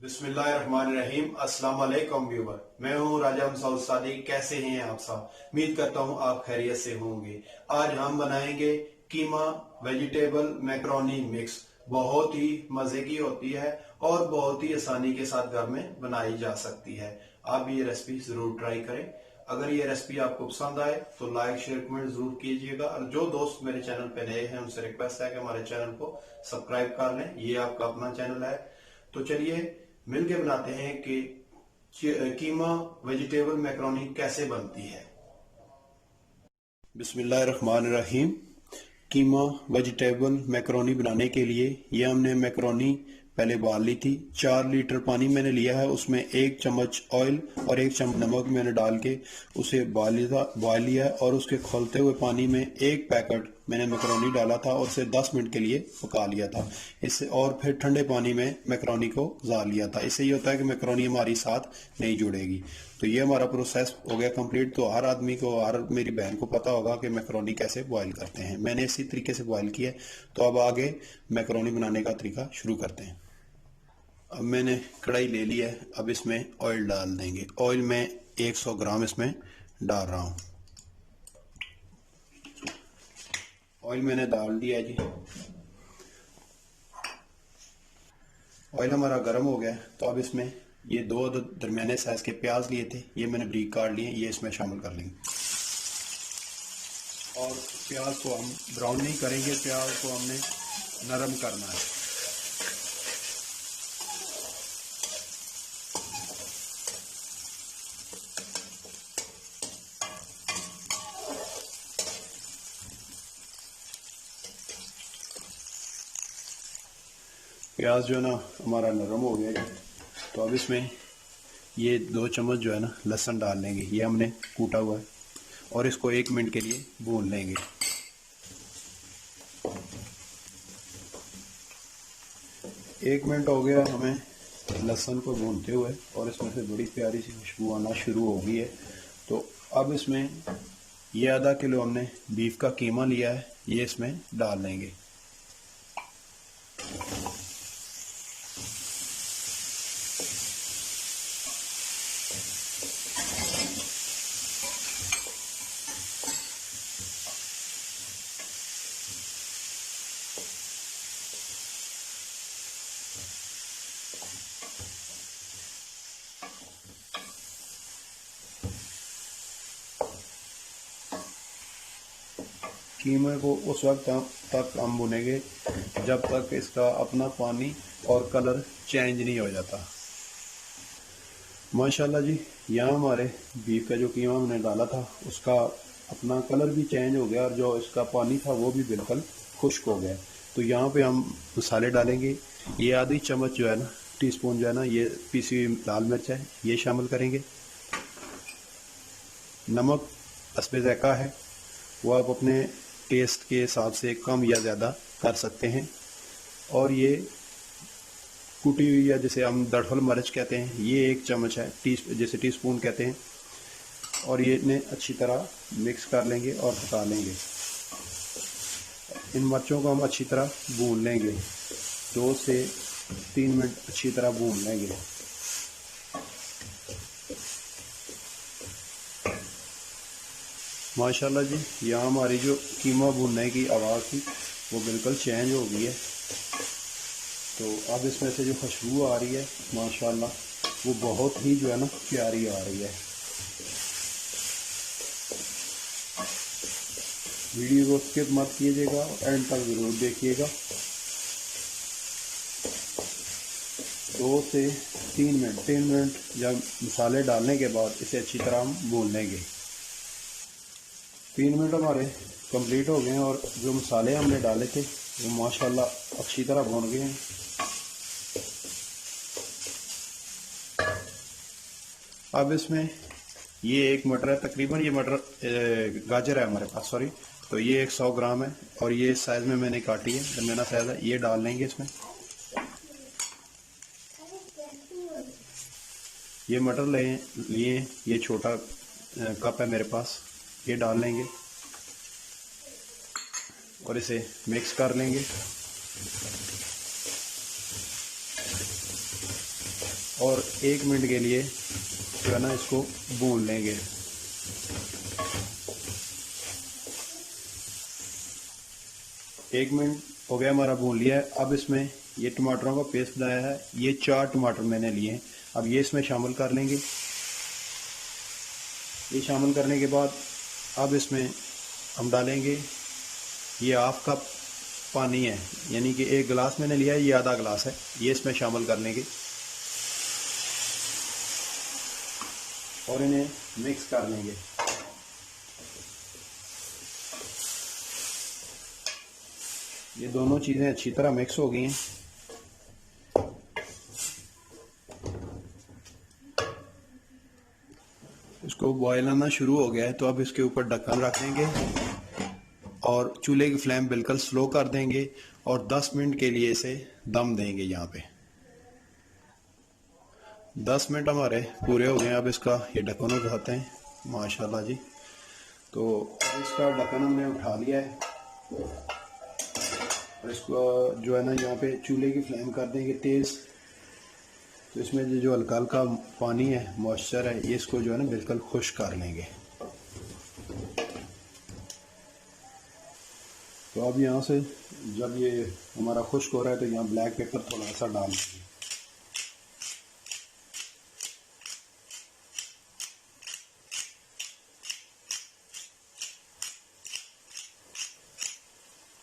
बिस्मिल्लाहिर्रहमानिर्रहीम। अस्सलाम वालेकुम व्यूअर, मैं हूं राजा मसूद सादी। कैसे हैं आप सब? उम्मीद करता हूं आप खैरियत से होंगे। आज हम बनाएंगे कीमा वेजिटेबल मैक्रोनी मिक्स। बहुत ही मजे की होती है और बहुत ही आसानी के साथ घर में बनाई जा सकती है। आप ये रेसिपी जरूर ट्राई करें। अगर ये रेसिपी आपको पसंद आए तो लाइक शेयर कमेंट जरूर कीजिएगा और जो दोस्त मेरे चैनल पे नए हैं उनसे रिक्वेस्ट है कि हमारे चैनल को सब्सक्राइब कर लें। ये आपका अपना चैनल है। तो चलिए मिलके बनाते हैं कि कीमा वेजिटेबल मैक्रोनी कैसे बनती है। बिस्मिल्लाहिर्रहमानिर्रहीम। कीमा वेजिटेबल मैक्रोनी बनाने के लिए ये हमने मैक्रोनी पहले उबाल ली थी। 4 लीटर पानी मैंने लिया है, उसमें 1 चम्मच ऑयल और 1 चम्मच नमक मैंने डाल के उसे बॉयल लिया है और उसके खौलते हुए पानी में 1 पैकेट मैंने मैक्रोनी डाला था और उसे 10 मिनट के लिए पका लिया था इससे, और फिर ठंडे पानी में मैक्रोनी को गाल लिया था। इससे ये होता है कि मैक्रोनी हमारी साथ नहीं जुड़ेगी। तो ये हमारा प्रोसेस हो गया कंप्लीट। तो हर आदमी को, हर मेरी बहन को पता होगा कि मैक्रोनी कैसे बॉयल करते हैं। मैंने इसी तरीके से बॉयल किया। तो अब आगे मैक्रोनी बनाने का तरीका शुरू करते हैं। अब मैंने कढ़ाई ले ली है। अब इसमें ऑयल डाल देंगे। ऑयल में 100 ग्राम इसमें डाल रहा हूं। ऑयल मैंने डाल दिया जी। ऑयल हमारा गर्म हो गया। तो अब इसमें ये 2 दरमियाने साइज के प्याज लिए थे, ये मैंने बारीक काट लिए, ये इसमें शामिल कर लेंगे। और प्याज को हम ब्राउन नहीं करेंगे, प्याज को हमने नरम करना है। प्याज जो है ना हमारा नरम हो गया। तो अब इसमें ये 2 चम्मच जो है ना लहसुन डाल लेंगे। ये हमने कूटा हुआ है और इसको 1 मिनट के लिए भून लेंगे। एक मिनट हो गया हमें लहसुन को भूनते हुए और इसमें से बड़ी प्यारी सी खुशबू आना शुरू हो गई है। तो अब इसमें ये आधा किलो हमने बीफ का कीमा लिया है, ये इसमें डाल लेंगे। कीमे को उस वक्त तक हम भुनेंगे जब तक इसका अपना पानी और कलर चेंज नहीं हो जाता। माशाल्लाह जी, यहाँ हमारे बीफ का जो कीमा हमने डाला था उसका अपना कलर भी चेंज हो गया और जो इसका पानी था वो भी बिल्कुल खुश्क हो गया। तो यहाँ पे हम मसाले डालेंगे। ये आधी चम्मच जो है ना, टीस्पून जो है ना, ये पीसी हुई लाल मिर्च है, ये शामिल करेंगे। नमक हस्बे ज़ायक़ा है, वो आप अपने टेस्ट के हिसाब से कम या ज़्यादा कर सकते हैं। और ये कुटी हुई, या जैसे हम दड़फल मिर्च कहते हैं, ये 1 चम्मच है, जैसे टीस्पून कहते हैं। और ये इन्हें अच्छी तरह मिक्स कर लेंगे और पका लेंगे। इन मिर्चों को हम अच्छी तरह भून लेंगे, 2 से 3 मिनट अच्छी तरह भून लेंगे। माशाल्लाह जी, यहाँ हमारी जो कीमा भुनने की आवाज़ थी वो बिल्कुल चेंज हो गई है। तो अब इसमें से जो खुशबू आ रही है माशाल्लाह, वो बहुत ही जो है ना प्यारी आ रही है। वीडियो को स्किप मत कीजिएगा, एंड तक ज़रूर देखिएगा। 2 से 3 मिनट जब मसाले डालने के बाद इसे अच्छी तरह हम भून लेंगे। 3 मिनट हमारे कंप्लीट हो गए हैं और जो मसाले हमने डाले थे वो माशाल्लाह अच्छी तरह भून गए हैं। अब इसमें ये एक मटर है, तकरीबन ये मटर गाजर है हमारे पास, सॉरी, तो ये 100 ग्राम है और ये साइज में मैंने काटी है, दरमियाना साइज है। ये डाल लेंगे इसमें। ये मटर लिए, ये छोटा कप है मेरे पास, ये डाल लेंगे और इसे मिक्स कर लेंगे और 1 मिनट के लिए जो है ना इसको भून लेंगे। एक मिनट हो गया हमारा, भून लिया है। अब इसमें ये टमाटरों का पेस्ट बनाया है, ये 4 टमाटर मैंने लिए हैं, अब ये इसमें शामिल कर लेंगे। ये शामिल करने के बाद अब इसमें हम डालेंगे, ये हाफ कप पानी है, यानी कि 1 गिलास मैंने लिया है, ये आधा गिलास है, ये इसमें शामिल कर लेंगे और इन्हें मिक्स कर लेंगे। ये दोनों चीज़ें अच्छी तरह मिक्स हो गई हैं। इसको बॉयल आना शुरू हो गया है, तो अब इसके ऊपर ढक्कन रख देंगे और चूल्हे की फ्लेम बिल्कुल स्लो कर देंगे और 10 मिनट के लिए इसे दम देंगे। यहाँ पे 10 मिनट हमारे पूरे हो गए। अब इसका ये ढक्कन उठाते हैं, माशाल्लाह जी। तो इसका ढक्कन हमने उठा लिया है और इसको जो है ना यहाँ पे चूल्हे की फ्लेम कर देंगे तेज़। तो इसमें जो हल्का हल्का पानी है, मॉइस्चर है, ये इसको जो है ना बिल्कुल खुश्क कर लेंगे। तो अब यहाँ से जब ये हमारा खुश्क हो रहा है तो यहाँ ब्लैक पेपर थोड़ा सा डाल देंगे।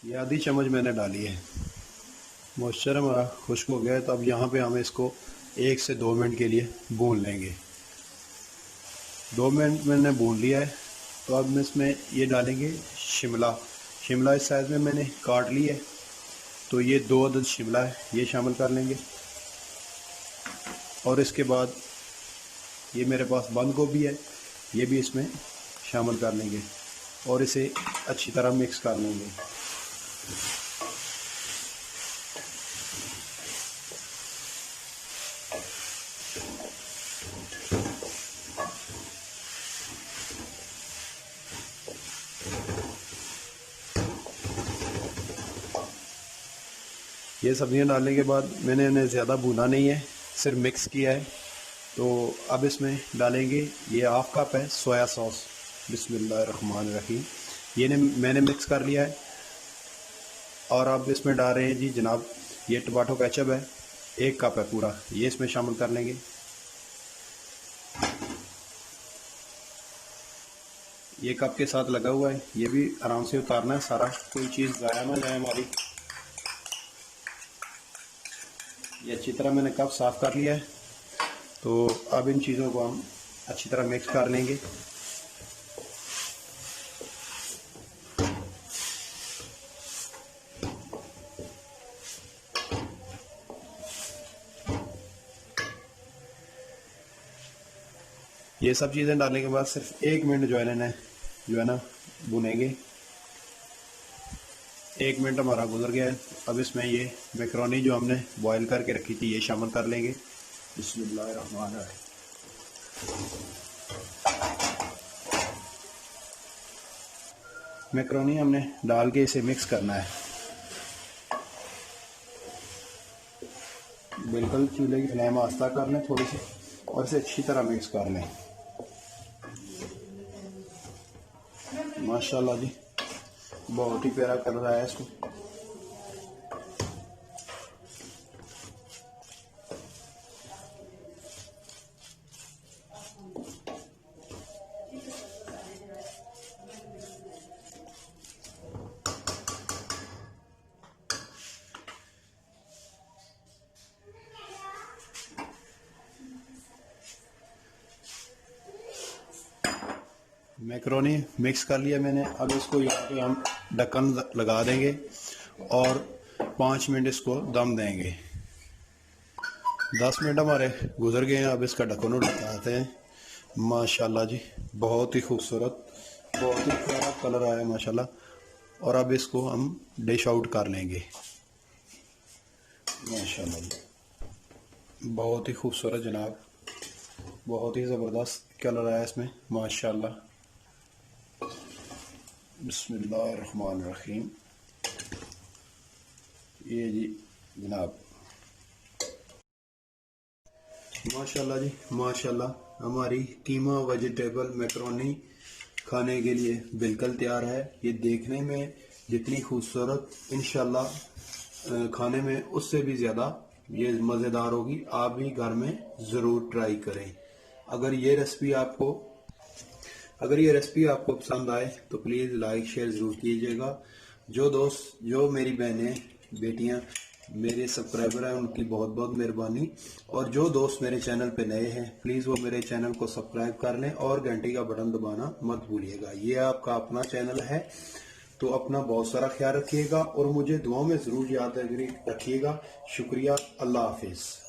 ये आधी चम्मच मैंने डाली है। मॉइस्चर हमारा खुश्क हो गया है, तो अब यहाँ पे हमें इसको 1 से 2 मिनट के लिए भून लेंगे। 2 मिनट मैंने भून लिया है, तो अब इसमें ये डालेंगे शिमला इस साइज़ में मैंने काट ली है, तो ये 2 अदद शिमला है, ये शामिल कर लेंगे। और इसके बाद ये मेरे पास बंद गोभी है, ये भी इसमें शामिल कर लेंगे और इसे अच्छी तरह मिक्स कर लेंगे। ये सब्जियां डालने के बाद मैंने इन्हें ज़्यादा भुना नहीं है, सिर्फ मिक्स किया है। तो अब इसमें डालेंगे, ये हाफ कप है सोया सॉस, बिस्मिल्लाहिर्रहमानिर्रहीम, ये मैंने मिक्स कर लिया है। और अब इसमें डाल रहे हैं जी जनाब, ये टमाटो केचप है, 1 कप है पूरा, ये इसमें शामिल कर लेंगे। ये कप के साथ लगा हुआ है, ये भी आराम से उतारना है सारा, कोई चीज़ ज़ाया ना जाए हमारी। ये अच्छी तरह मैंने कप साफ़ कर लिया है। तो अब इन चीज़ों को हम अच्छी तरह मिक्स कर लेंगे। ये सब चीज़ें डालने के बाद सिर्फ 1 मिनट जो है ना भुनेंगे। 1 मिनट हमारा गुजर गया है। अब इसमें ये मैकरोनी जो हमने बॉईल करके रखी थी, ये शामिल कर लेंगे। बिस्मिल्लाहिर्रहमानिर्रहीम। मैकरोनी हमने डाल के इसे मिक्स करना है, बिल्कुल चूल्हे की फ्लेम आस्ता कर लें थोड़ी सी और इसे अच्छी तरह मिक्स कर लें। माशाल्लाह जी, बहुत ही प्यारा कलर आया है इसको। मैकरोनी मिक्स कर लिया मैंने। अब इसको यहाँ पे हम ढक्कन लगा देंगे और 5 मिनट इसको दम देंगे। 10 मिनट हमारे गुजर गए हैं। अब इसका ढक्कन उठाते हैं। माशाल्लाह जी, बहुत ही खूबसूरत, बहुत ही प्यारा कलर आया माशाल्लाह। और अब इसको हम डिश आउट कर लेंगे। माशाल्लाह जी, बहुत ही खूबसूरत जनाब, बहुत ही ज़बरदस्त कलर आया इसमें माशाल्लाह। बिस्मिल्लाहिर्रहमानिर्रहीम। ये जी जनाब, माशाल्लाह जी माशाल्लाह, हमारी कीमा वेजिटेबल मैकरोनी खाने के लिए बिल्कुल तैयार है। ये देखने में जितनी खूबसूरत, इंशाल्लाह खाने में उससे भी ज़्यादा ये मज़ेदार होगी। आप भी घर में ज़रूर ट्राई करें। अगर ये रेसिपी आपको पसंद आए तो प्लीज़ लाइक शेयर ज़रूर कीजिएगा। जो दोस्त, जो मेरी बहनें बेटियां मेरे सब्सक्राइबर हैं, उनकी बहुत बहुत मेहरबानी। और जो दोस्त मेरे चैनल पे नए हैं, प्लीज़ वो मेरे चैनल को सब्सक्राइब कर लें और घंटी का बटन दबाना मत भूलिएगा। ये आपका अपना चैनल है, तो अपना बहुत सारा ख्याल रखिएगा और मुझे दुआओं में ज़रूर याद रखिएगा। शुक्रिया, अल्लाह हाफिज़।